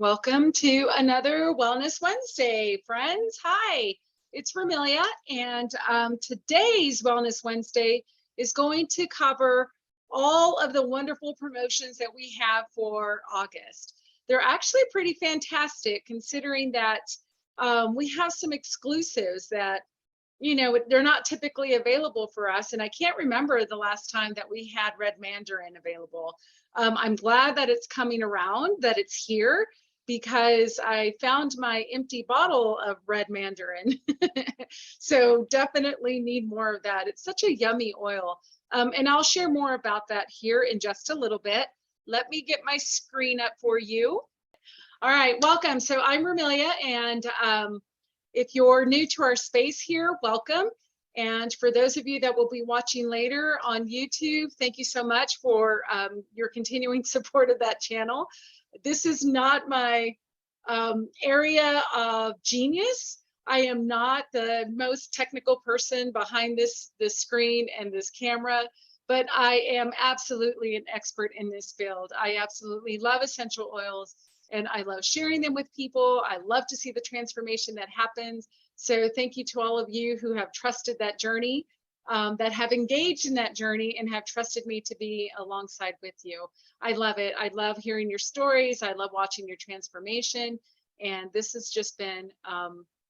Welcome to another Wellness Wednesday, friends. Hi, it's Romelia, and today's Wellness Wednesday is going to cover all of the wonderful promotions that we have for August. They're actually pretty fantastic, considering that we have some exclusives that, they're not typically available for us. And I can't remember the last time that we had red Mandarin available. I'm glad that it's coming around, that it's here, because I found my empty bottle of red Mandarin. So definitely need more of that. It's such a yummy oil. And I'll share more about that here in just a little bit. Let me get my screen up for you. All right, welcome. So I'm Romelia, and if you're new to our space here, welcome. And for those of you that will be watching later on YouTube, thank you so much for your continuing support of that channel. This is not my area of genius. I am not the most technical person behind this screen and this camera, but I am absolutely an expert in this field. I absolutely love essential oils, and I love sharing them with people. I love to see the transformation that happens. So thank you to all of you who have trusted that journey, that have engaged in that journey and have trusted me to be alongside with you. I love it. I love hearing your stories. I love watching your transformation. And this has just been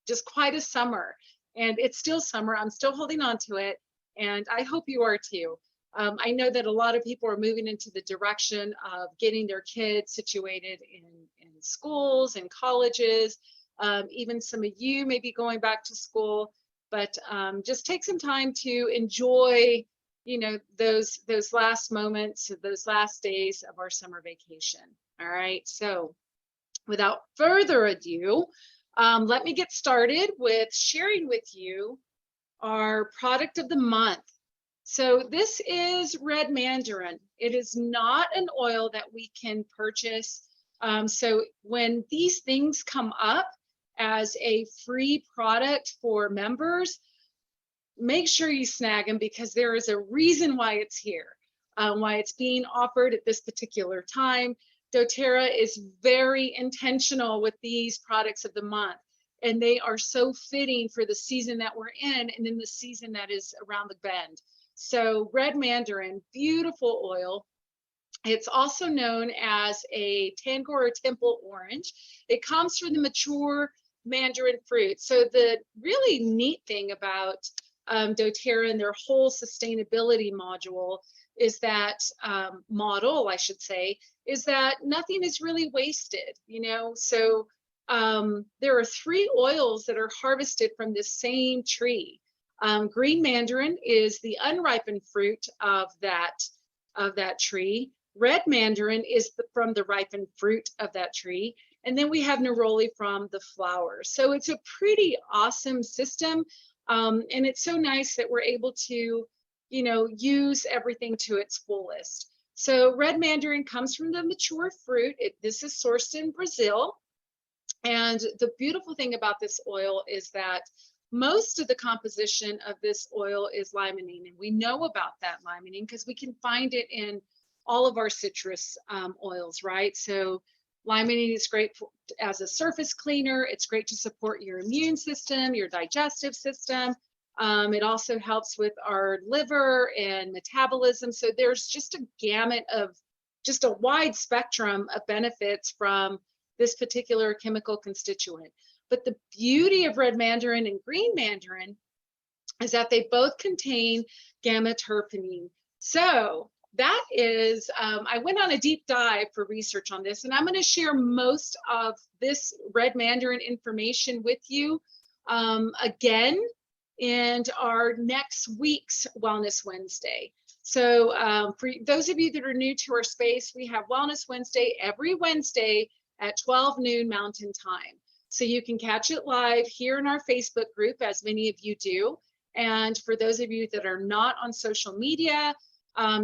just quite a summer. And it's still summer. I'm still holding on to it. And I hope you are too. I know that a lot of people are moving into the direction of getting their kids situated in schools and colleges. Even some of you may be going back to school, but just take some time to enjoy, those last moments, those last days of our summer vacation. All right. So without further ado, let me get started with sharing with you our product of the month. So this is red Mandarin. It is not an oil that we can purchase. So when these things come up as a free product for members, make sure you snag them, because there is a reason why it's here, why it's being offered at this particular time. dōTERRA is very intentional with these products of the month, and they are so fitting for the season that we're in and in the season that is around the bend. So red Mandarin, beautiful oil. It's also known as a Tangor or temple orange. It comes from the mature Mandarin fruit. So the really neat thing about dōTERRA and their whole sustainability module is that is that nothing is really wasted, So there are 3 oils that are harvested from the same tree. Green Mandarin is the unripened fruit of that tree. Red Mandarin is from the ripened fruit of that tree. And then we have neroli from the flowers. So it's a pretty awesome system. And it's so nice that we're able to, use everything to its fullest. So red Mandarin comes from the mature fruit. This is sourced in Brazil. And the beautiful thing about this oil is that most of the composition of this oil is limonene. And we know about that limonene because we can find it in all of our citrus oils, right? So limonene is great as a surface cleaner. It's great to support your immune system, your digestive system. It also helps with our liver and metabolism. So there's just a gamut of, just a wide spectrum of benefits from this particular chemical constituent. But the beauty of red Mandarin and green Mandarin is that they both contain gamma-terpenine. So that is, I went on a deep dive for research on this, and I'm going to share most of this red Mandarin information with you again in our next week's Wellness Wednesday. So for those of you that are new to our space, we have Wellness Wednesday every Wednesday at 12 noon Mountain Time. So you can catch it live here in our Facebook group, as many of you do. And for those of you that are not on social media,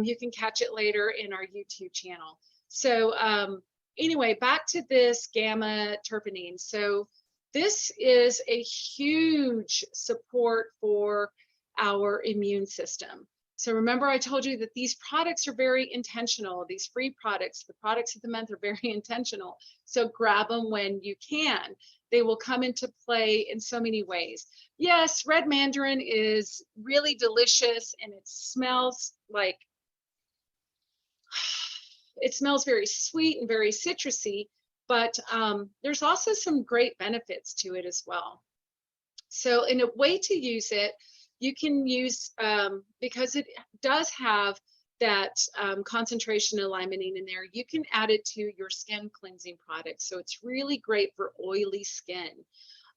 you can catch it later in our YouTube channel. So anyway, back to this gamma-terpenine. So this is a huge support for our immune system. So remember, I told you that these products are very intentional. These free products, the products of the month, are very intentional. So grab them when you can. They will come into play in so many ways. Yes, red mandarin is really delicious, and it smells like, it smells very sweet and very citrusy, but there's also some great benefits to it as well. So in a way to use it, you can use, because it does have that concentration of limonene in there, you can add it to your skin cleansing products. So it's really great for oily skin.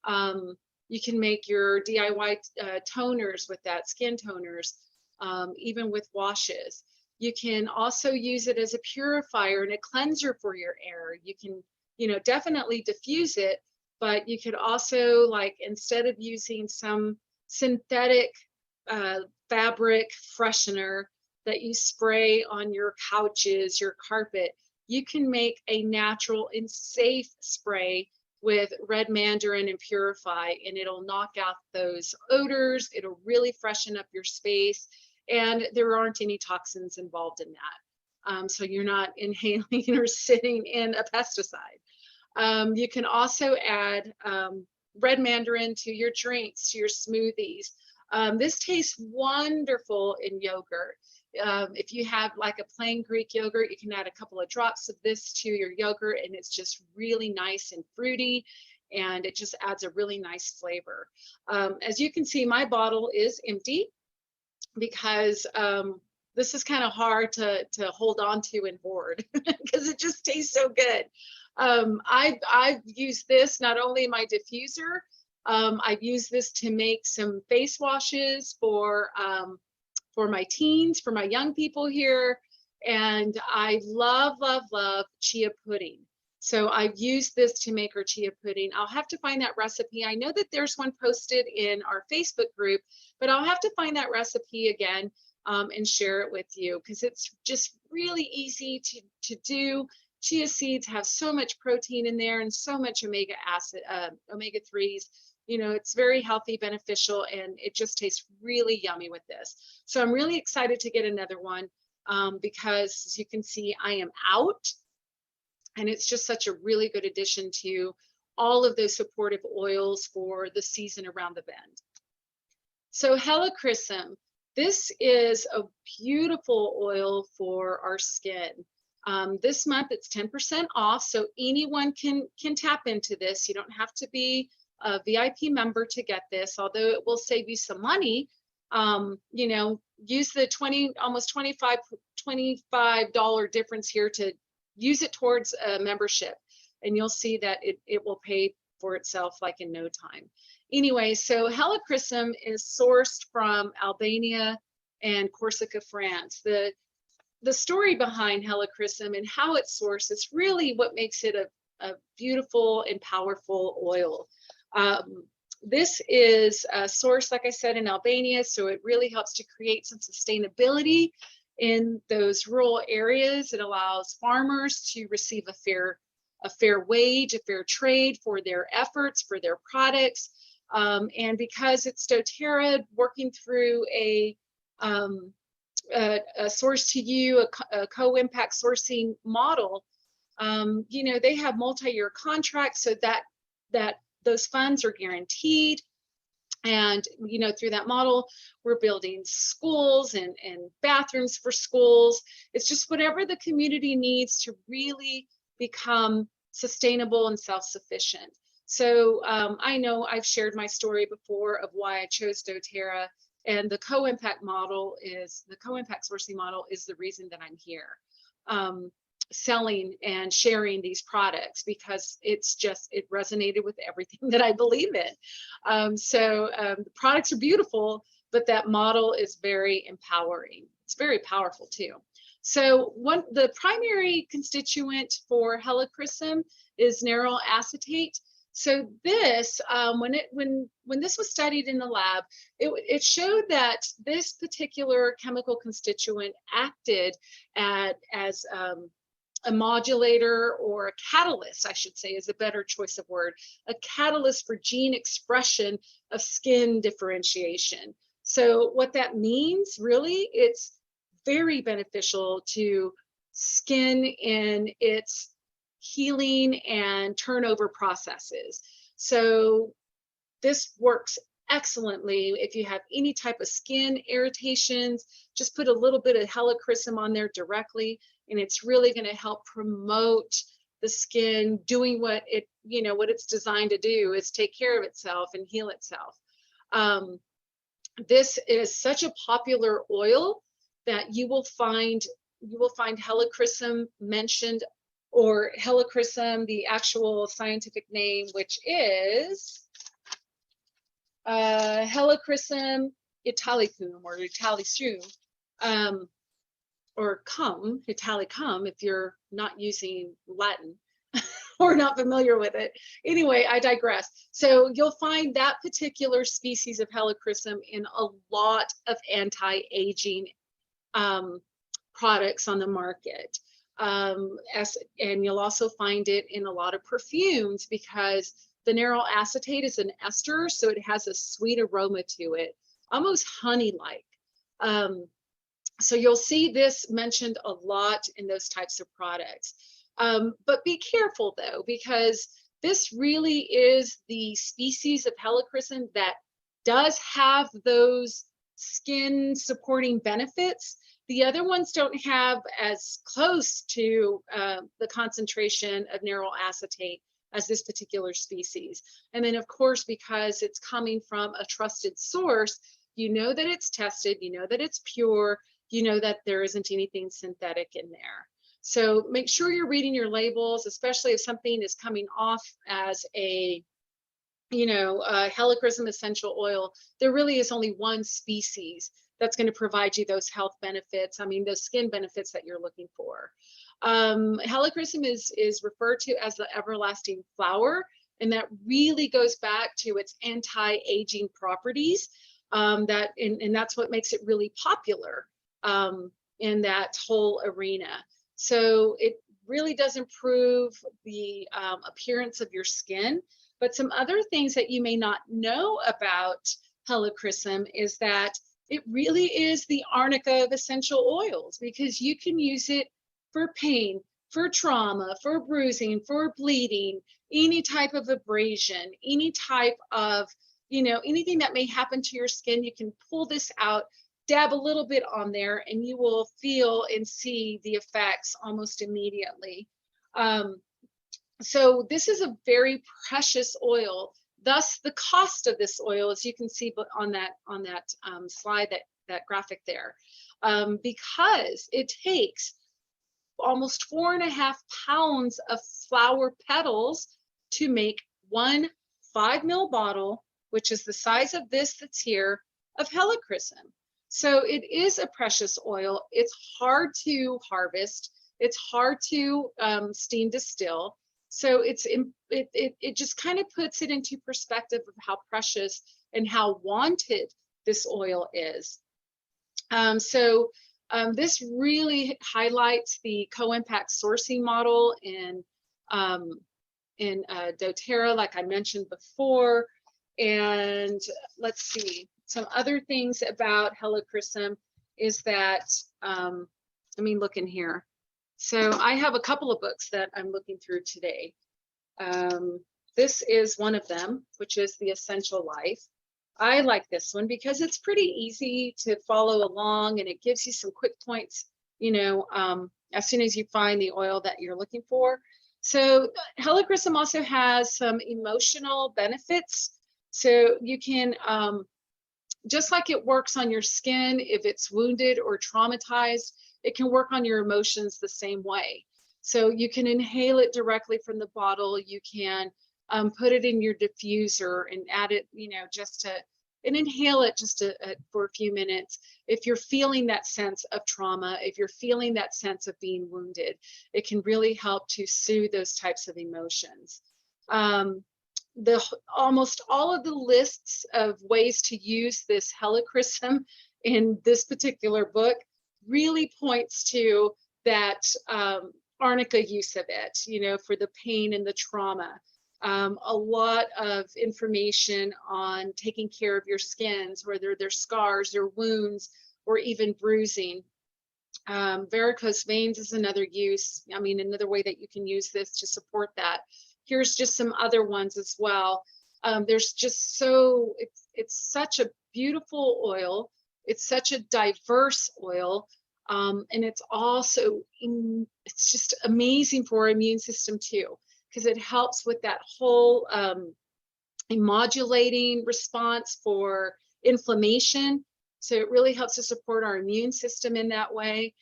You can make your DIY toners with that, skin toners, even with washes. You can also use it as a purifier and a cleanser for your hair. You can, definitely diffuse it, but you could also, like, instead of using some synthetic fabric freshener that you spray on your couches, your carpet, you can make a natural and safe spray with red mandarin and purify, and it'll knock out those odors. It'll really freshen up your space, and there aren't any toxins involved in that. So you're not inhaling or sitting in a pesticide. You can also add red mandarin to your drinks, to your smoothies. This tastes wonderful in yogurt. If you have like a plain Greek yogurt, you can add a couple of drops of this to your yogurt, and it's just really nice and fruity, and it just adds a really nice flavor. As you can see, my bottle is empty because this is kind of hard to hold on to and hoard because it just tastes so good. I've used this not only in my diffuser, I've used this to make some face washes for my teens, for my young people here. And I love, love, love chia pudding. So I've used this to make our chia pudding. I'll have to find that recipe. I know that there's one posted in our Facebook group, but I'll have to find that recipe again and share it with you, because it's just really easy to do. Chia seeds have so much protein in there and so much omega 3s. It's very healthy, beneficial, and it just tastes really yummy with this. So I'm really excited to get another one because, as you can see, I am out, and it's just such a really good addition to all of those supportive oils for the season around the bend. So helichrysum, this is a beautiful oil for our skin. This month it's 10% off, so anyone can tap into this. You don't have to be a VIP member to get this, although it will save you some money. Use the almost $25 difference here to use it towards a membership, and you'll see that it will pay for itself like in no time. Anyway, so helichrysum is sourced from Albania and Corsica, France. The story behind helichrysum and how it's sourced is really what makes it a beautiful and powerful oil. This is sourced, like I said, in Albania, so it really helps to create some sustainability in those rural areas. It allows farmers to receive a fair wage, a fair trade for their efforts, for their products. And because it's dōTERRA working through a source to you, a co-impact sourcing model, they have multi-year contracts, so that those funds are guaranteed. And through that model, we're building schools and bathrooms for schools. It's just whatever the community needs to really become sustainable and self-sufficient. So I know I've shared my story before of why I chose dōTERRA, and the co-impact sourcing model is the reason that I'm here selling and sharing these products, because it resonated with everything that I believe in. The products are beautiful, but that model is very empowering. It's very powerful too. So the primary constituent for helichrysum is nerol acetate. So this, when this was studied in the lab, it showed that this particular chemical constituent acted as a modulator, or a catalyst, I should say, is a better choice of word, a catalyst for gene expression of skin differentiation. So what that means, really, it's very beneficial to skin in its healing and turnover processes. So this works excellently if you have any type of skin irritations. Just put a little bit of helichrysum on there directly, and it's really going to help promote the skin doing what it, what it's designed to do, is take care of itself and heal itself. This is such a popular oil that you will find helichrysum mentioned, or helichrysum, the actual scientific name, which is Helichrysum italicum, or italicum, or italicum if you're not using Latin or not familiar with it. Anyway, I digress. So you'll find that particular species of helichrysum in a lot of anti-aging products on the market. And you'll also find it in a lot of perfumes, because veneryl acetate is an ester, so it has a sweet aroma to it, almost honey-like. So you'll see this mentioned a lot in those types of products. But be careful though, because this really is the species of helichrysum that does have those skin supporting benefits. The other ones don't have as close to the concentration of veneryl acetate as this particular species. And then of course, because it's coming from a trusted source, you know that it's tested, you know that it's pure, you know that there isn't anything synthetic in there. So make sure you're reading your labels, especially if something is coming off as a helichrysum essential oil. There really is only one species that's going to provide you those health benefits, those skin benefits that you're looking for. Helichrysum is referred to as the everlasting flower, and that really goes back to its anti-aging properties. And that's what makes it really popular in that whole arena. So it really does improve the appearance of your skin. But some other things that you may not know about helichrysum is that it really is the arnica of essential oils, because you can use it for pain, for trauma, for bruising, for bleeding, any type of abrasion, any type of, anything that may happen to your skin. You can pull this out, dab a little bit on there, and you will feel and see the effects almost immediately. So this is a very precious oil. Thus, the cost of this oil, as you can see on that slide, that graphic there, because it takes almost 4.5 pounds of flower petals to make 1 5 ml bottle, which is the size of this that's here, of helichrysum. So it is a precious oil. It's hard to harvest. It's hard to steam distill. So it just kind of puts it into perspective of how precious and how wanted this oil is. This really highlights the co-impact sourcing model in dōTERRA, like I mentioned before. And let's see, some other things about helichrysum is that, let me look in here. So I have a couple of books that I'm looking through today. This is one of them, which is The Essential Life. I like this one because it's pretty easy to follow along, and it gives you some quick points, as soon as you find the oil that you're looking for. So helichrysum also has some emotional benefits. So you can, just like it works on your skin, if it's wounded or traumatized, it can work on your emotions the same way. So you can inhale it directly from the bottle. You can put it in your diffuser and add it, and inhale it just for a few minutes. If you're feeling that sense of trauma, if you're feeling that sense of being wounded, it can really help to soothe those types of emotions. Almost all of the lists of ways to use this helichrysum in this particular book really points to that arnica use of it, for the pain and the trauma. a lot of information on taking care of your skins, whether they're scars or wounds or even bruising. Varicose veins is another use. I mean, another way that you can use this to support that. Here's just some other ones as well. There's just it's such a beautiful oil. It's such a diverse oil. And it's also, it's just amazing for our immune system too, because it helps with that whole modulating response for inflammation. So it really helps to support our immune system in that way.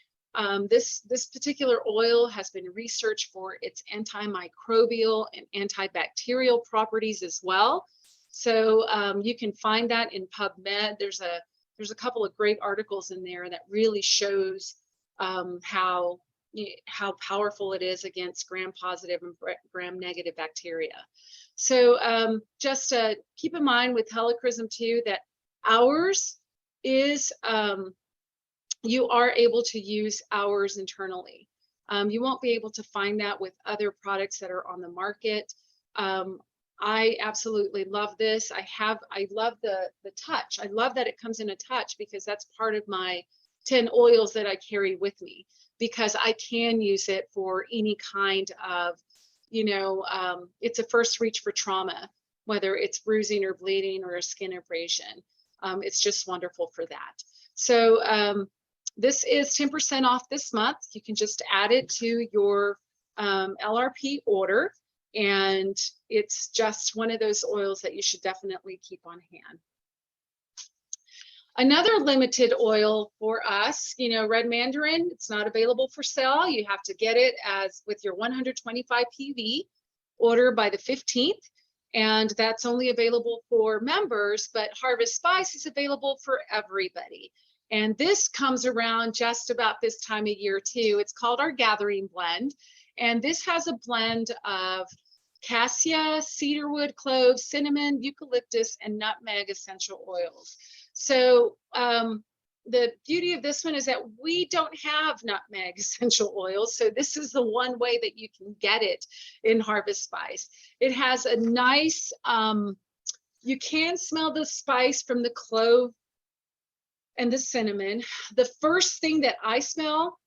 This particular oil has been researched for its antimicrobial and antibacterial properties as well. So you can find that in PubMed. There's a couple of great articles in there that really shows how powerful it is against gram-positive and gram-negative bacteria. So just keep in mind with helichrysum too that ours is, you are able to use ours internally. You won't be able to find that with other products that are on the market. I absolutely love this. I love the touch. I love that it comes in a touch, because that's part of my 10 oils that I carry with me, because I can use it for any kind of, it's a first reach for trauma, whether it's bruising or bleeding or a skin abrasion. It's just wonderful for that. So this is 10% off this month. You can just add it to your LRP order. And it's just one of those oils that you should definitely keep on hand. Another limited oil for us, red mandarin, it's not available for sale. You have to get it as with your 125 PV order by the 15th. And that's only available for members, but Harvest Spice is available for everybody. And this comes around just about this time of year too. It's called our Gathering Blend. And this has a blend of cassia, cedarwood, cloves, cinnamon, eucalyptus, and nutmeg essential oils. So the beauty of this one is that we don't have nutmeg essential oils. So this is the one way that you can get it in Harvest Spice. It has a nice, you can smell the spice from the clove and the cinnamon. The first thing that I smell,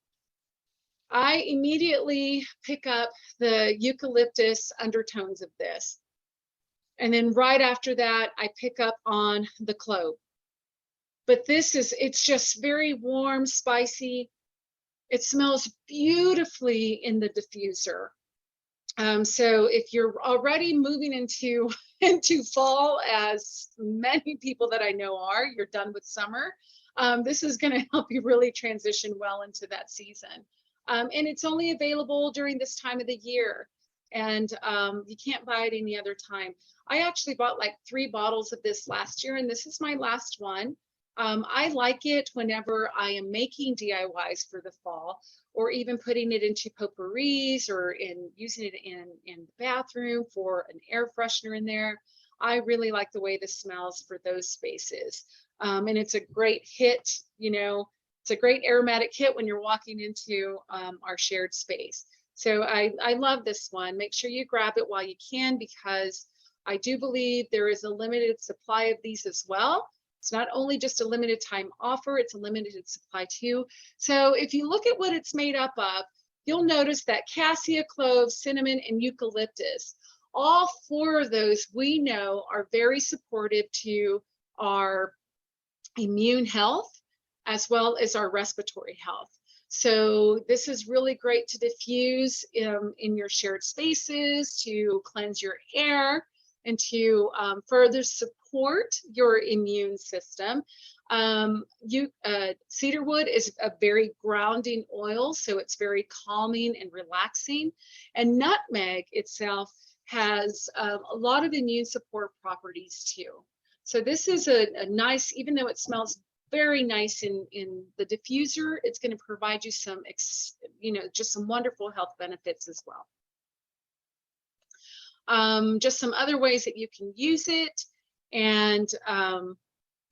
I immediately pick up the eucalyptus undertones of this. And then right after that, I pick up on the clove. But it's just very warm, spicy. It smells beautifully in the diffuser. So if you're already moving into fall, as many people that I know are, you're done with summer, this is going to help you really transition well into that season. And it's only available during this time of the year, and you can't buy it any other time. I actually bought like 3 bottles of this last year, and this is my last one. I like it whenever I am making DIYs for the fall, or even putting it into potpourris, or using it in the bathroom for an air freshener in there. I really like the way this smells for those spaces. And it's a great hit, it's a great aromatic hit when you're walking into our shared space. So I love this one. Make sure you grab it while you can, because I do believe there is a limited supply of these as well. It's not only just a limited time offer, it's a limited supply too. So if you look at what it's made up of, you'll notice that cassia, clove, cinnamon, and eucalyptus, all 4 of those we know are very supportive to our immune health, as well as our respiratory health. So this is really great to diffuse in your shared spaces, to cleanse your air, and to further support your immune system. Cedarwood is a very grounding oil, so it's very calming and relaxing. And nutmeg itself has a lot of immune support properties too. So this is a nice, even though it smells very nice in the diffuser, it's going to provide you some, just some wonderful health benefits as well. Just some other ways that you can use it. And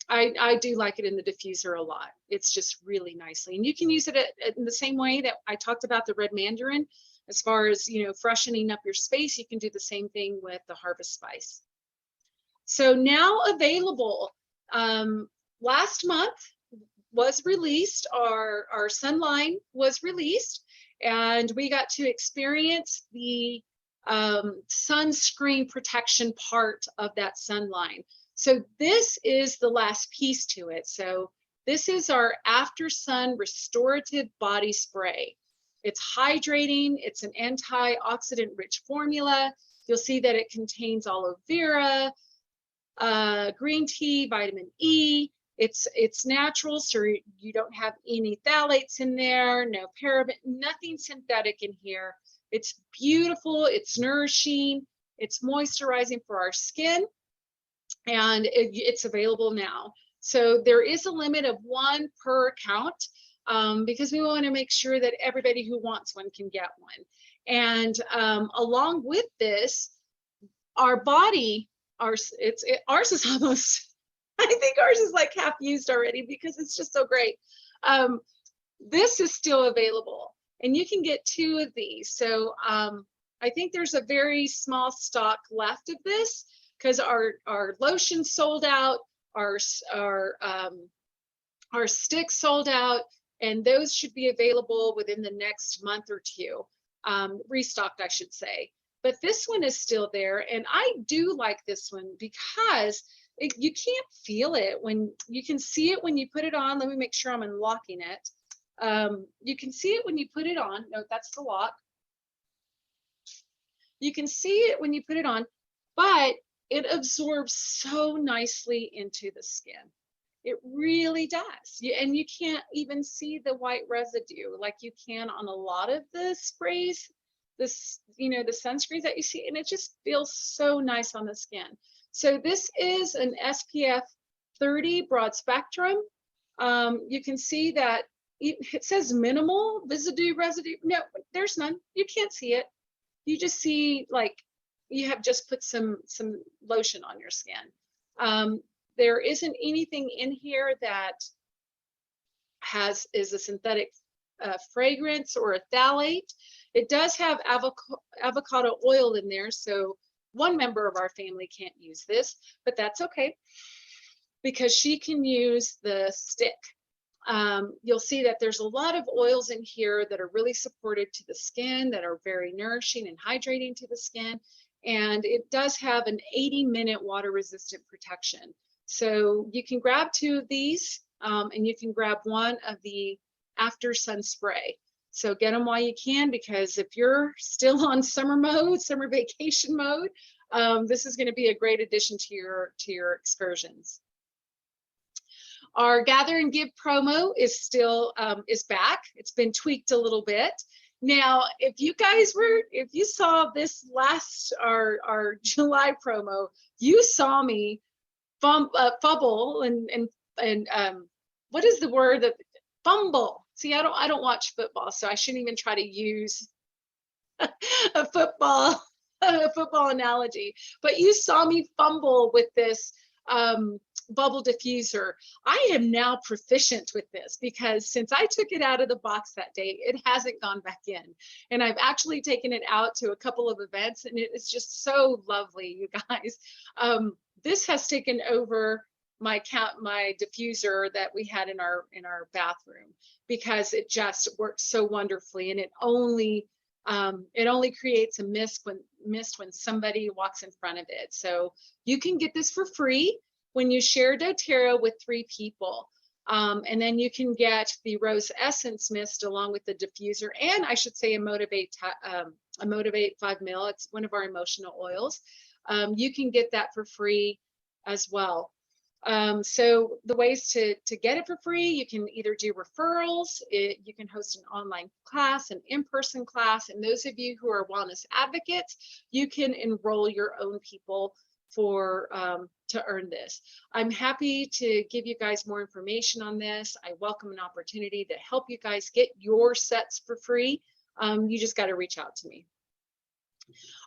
I do like it in the diffuser a lot. It's just really nicely. And you can use it in the same way that I talked about the red mandarin. As far as, freshening up your space, you can do the same thing with the Harvest Spice. So now available, last month was released, our sun line was released, and we got to experience the sunscreen protection part of that sun line. So this is the last piece to it. So this is our After Sun Restorative Body Spray. It's hydrating, it's an antioxidant rich formula. You'll see that it contains aloe vera, green tea, vitamin E. It's natural, so you don't have any phthalates in there, no paraben, nothing synthetic in here. It's beautiful, it's nourishing, it's moisturizing for our skin, and it's available now. So there is a limit of 1 per account, because we want to make sure that everybody who wants one can get one. And along with this, our body, ours is almost, I think ours is like half used already because it's just so great. This is still available, and you can get 2 of these. So I think there's a very small stock left of this because our lotion sold out, our sticks sold out, and those should be available within the next month or 2, restocked, I should say. But this one is still there, and I do like this one because you can't feel it when you can see it when you put it on. Let me make sure I'm unlocking it. You can see it when you put it on. No, that's the lock. You can see it when you put it on, but it absorbs so nicely into the skin. It really does. And you can't even see the white residue like you can on a lot of the sprays, the sunscreens that you see, and it just feels so nice on the skin. So this is an SPF 30 broad spectrum. You can see that it says minimal residue. No, there's none. You can't see it. You just see like you have just put some lotion on your skin. There isn't anything in here that is a synthetic fragrance or a phthalate. It does have avocado oil in there, so one member of our family can't use this, but that's okay because she can use the stick. You'll see that there's a lot of oils in here that are really supportive to the skin, that are very nourishing and hydrating to the skin. And it does have an 80-minute water resistant protection. So you can grab 2 of these, and you can grab 1 of the After Sun Spray. So get them while you can, because if you're still on summer mode, summer vacation mode, this is going to be a great addition to your excursions. Our Gather and Give promo is still is back. It's been tweaked a little bit. Now, if you saw this last our July promo, you saw me fumble and what is the word that fumble? See, I don't watch football, so I shouldn't even try to use a football analogy. But you saw me fumble with this bubble diffuser. I am now proficient with this because since I took it out of the box that day, it hasn't gone back in. And I've actually taken it out to a couple of events, and it is just so lovely, you guys. This has taken over my diffuser that we had in our bathroom because it just works so wonderfully, and it only creates a mist when somebody walks in front of it. So you can get this for free when you share doTERRA with 3 people. And then you can get the Rose Essence Mist along with the diffuser, and I should say a Motivate 5 mil. It's one of our emotional oils. You can get that for free as well. So the ways to get it for free, you can either do referrals, you can host an online class, an in-person class, and those of you who are wellness advocates, you can enroll your own people for to earn this. I'm happy to give you guys more information on this. I welcome an opportunity to help you guys get your sets for free. You just got to reach out to me.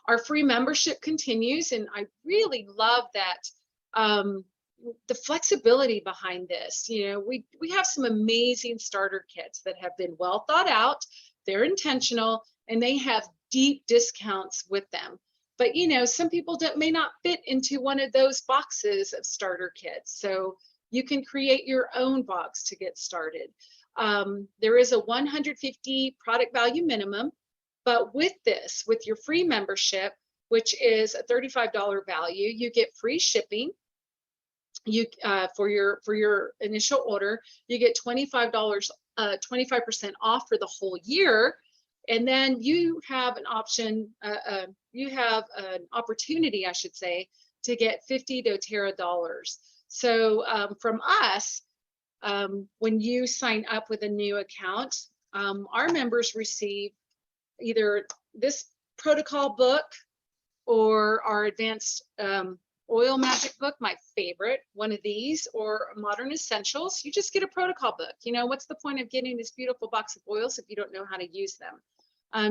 Our free membership continues, and I really love that the flexibility behind this. You know, we have some amazing starter kits that have been well thought out. they're intentional, and they have deep discounts with them. But you know, some people may not fit into one of those boxes of starter kits. So you can create your own box to get started. There is a 150 product value minimum, but with this, with your free membership, which is a $35 value, you get free shipping. You for your initial order, you get $25, 25% off for the whole year. And then you have an option, you have an opportunity, I should say, to get 50 doTERRA dollars. So from us, when you sign up with a new account, our members receive either this protocol book or our advanced oil magic book, my favorite, one of these, or modern essentials. You just get a protocol book. You know, what's the point of getting this beautiful box of oils if you don't know how to use them?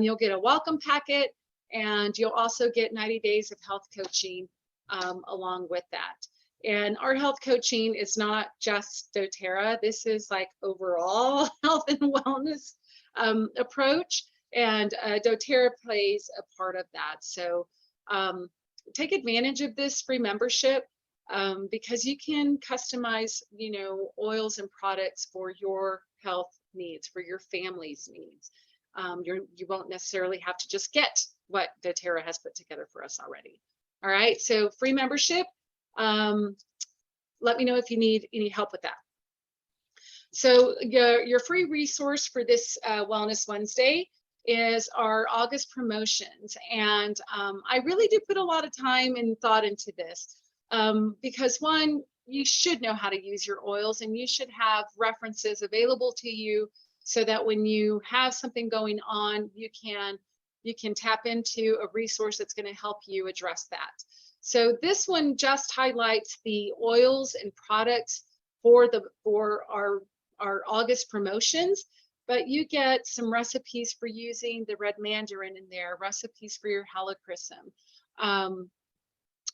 You'll get a welcome packet, and you'll also get 90 days of health coaching along with that. And our health coaching is not just doTERRA. This is like overall health and wellness approach, and doTERRA plays a part of that. So take advantage of this free membership because you can customize, you know, oils and products for your health needs, for your family's needs. You won't necessarily have to just get what doTERRA has put together for us already. All right, so free membership. Let me know if you need any help with that. So your free resource for this Wellness Wednesday is our August promotions. And I really do put a lot of time and thought into this because one, you should know how to use your oils, and you should have references available to you so that when you have something going on, you can tap into a resource that's going to help you address that. So this one just highlights the oils and products for our August promotions, but you get some recipes for using the red mandarin in there, recipes for your helichrysum,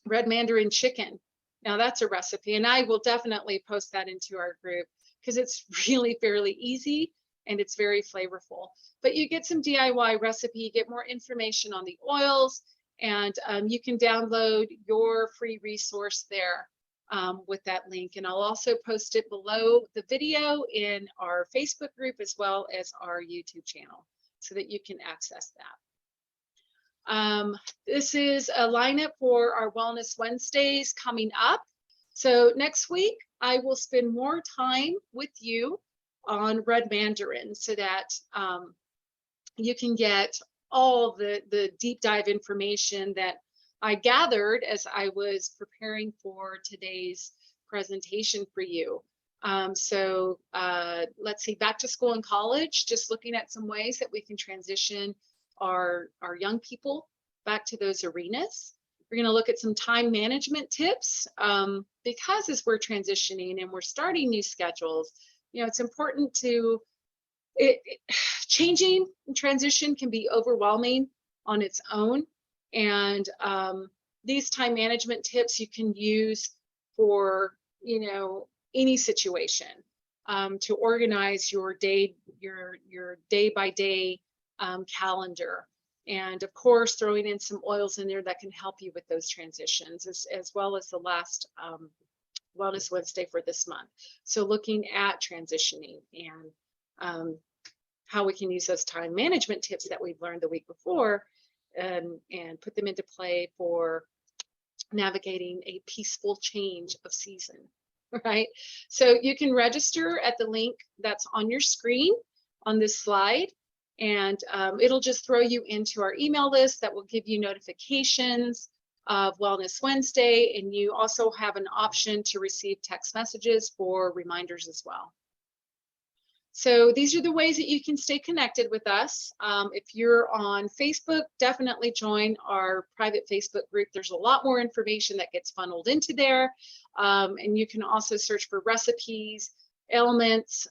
red mandarin chicken. Now that's a recipe, and I will definitely post that into our group because it's really fairly easy and it's very flavorful. But you get some DIY recipe, you get more information on the oils, and you can download your free resource there with that link. And I'll also post it below the video in our Facebook group as well as our YouTube channel so that you can access that. This is a lineup for our Wellness Wednesdays coming up. So next week, I will spend more time with you on red mandarin so that you can get all the deep dive information that I gathered as I was preparing for today's presentation for you. So let's see, back to school and college, just looking at some ways that we can transition our young people back to those arenas. We're going to look at some time management tips because as we're transitioning and we're starting new schedules, you know, it's important to changing and transition can be overwhelming on its own. And these time management tips you can use for, you know, any situation to organize your day by day calendar. And of course, throwing in some oils in there that can help you with those transitions, as well as the last Wellness Wednesday for this month. So looking at transitioning and how we can use those time management tips that we've learned the week before and put them into play for navigating a peaceful change of season, right? So you can register at the link that's on your screen on this slide, and it'll just throw you into our email list that will give you notifications of Wellness Wednesday, and you also have an option to receive text messages for reminders as well. So these are the ways that you can stay connected with us. If you're on Facebook, definitely join our private Facebook group. There's a lot more information that gets funneled into there. And you can also search for recipes, ailments,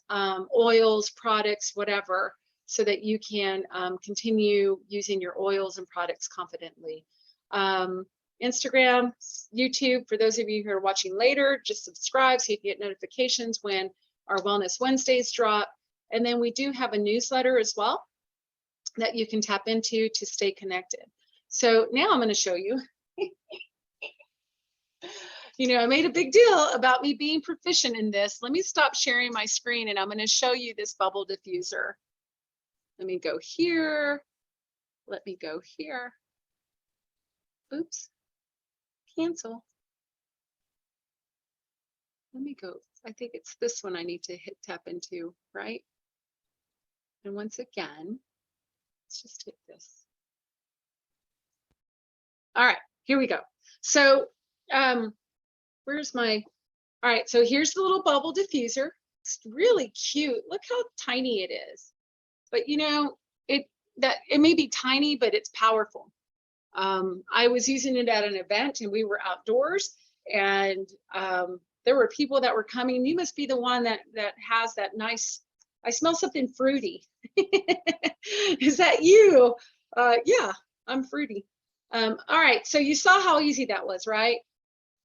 oils, products, whatever, so that you can continue using your oils and products confidently. Instagram, YouTube, for those of you who are watching later, just subscribe so you can get notifications when our Wellness Wednesdays drop. And then we do have a newsletter as well. that you can tap into to stay connected. So now I'm going to show you. You know, I made a big deal about me being proficient in this. Let me stop sharing my screen and I'm going to show you this bubble diffuser. Let me go here. Let me go here. Oops. Cancel. Let me go. I think it's this one I need to tap into, right? And once again, let's just hit this. All right, here we go. So where's my, all right, so here's the little bubble diffuser. It's really cute. Look how tiny it is. But you know, it may be tiny, but it's powerful. I was using it at an event and we were outdoors and there were people that were coming. You must be the one that has that nice, I smell something fruity. Is that you? Yeah, I'm fruity. All right, so you saw how easy that was, right?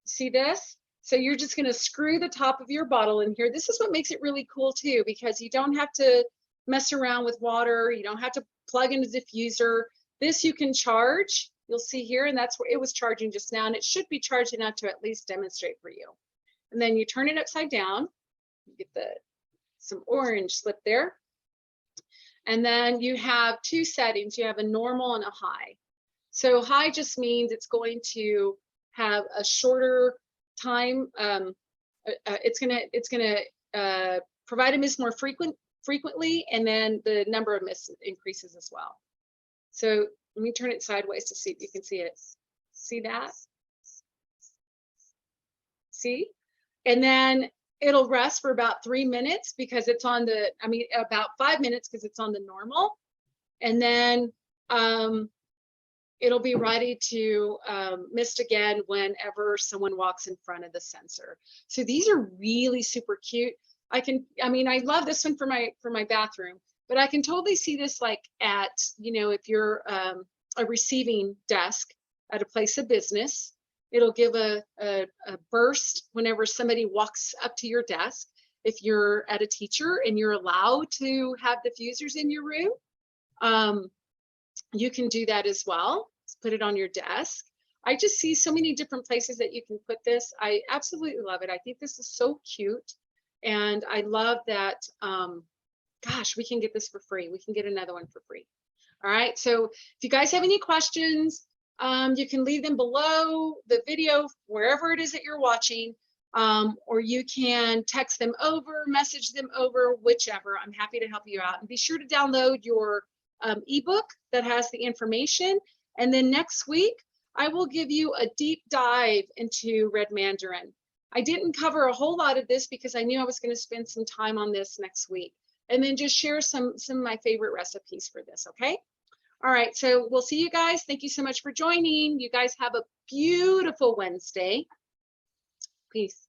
See this? So you're just going to screw the top of your bottle in here. This is what makes it really cool too, because you don't have to mess around with water. You don't have to plug in a diffuser. This you can charge. You'll see here, and that's where it was charging just now, and it should be charging out to at least demonstrate for you. And then you turn it upside down. You get some orange slip there. And then you have two settings. You have a normal and a high. So high just means it's going to have a shorter time. It's gonna provide a miss more frequently, and then the number of misses increases as well. So let me turn it sideways to see if you can see it. See that? See? And then it'll rest for about 3 minutes because it's on the, about 5 minutes because it's on the normal. And then it'll be ready to mist again whenever someone walks in front of the sensor. So these are really super cute. I love this one for my bathroom, but I can totally see this like at, if you're a receiving desk at a place of business. It'll give a burst whenever somebody walks up to your desk. If you're at a teacher and you're allowed to have diffusers in your room, you can do that as well. Put it on your desk. I just see so many different places that you can put this. I absolutely love it. I think this is so cute. And I love that, gosh, we can get this for free. We can get another one for free. All right, so if you guys have any questions, you can leave them below the video, wherever it is that you're watching, or you can text them over, message them over, whichever. I'm happy to help you out. And be sure to download your ebook that has the information. And then next week, I will give you a deep dive into red Mandarin. I didn't cover a whole lot of this because I knew I was going to spend some time on this next week. And then just share some of my favorite recipes for this, okay? All right, so we'll see you guys. Thank you so much for joining. You guys have a beautiful Wednesday. Peace.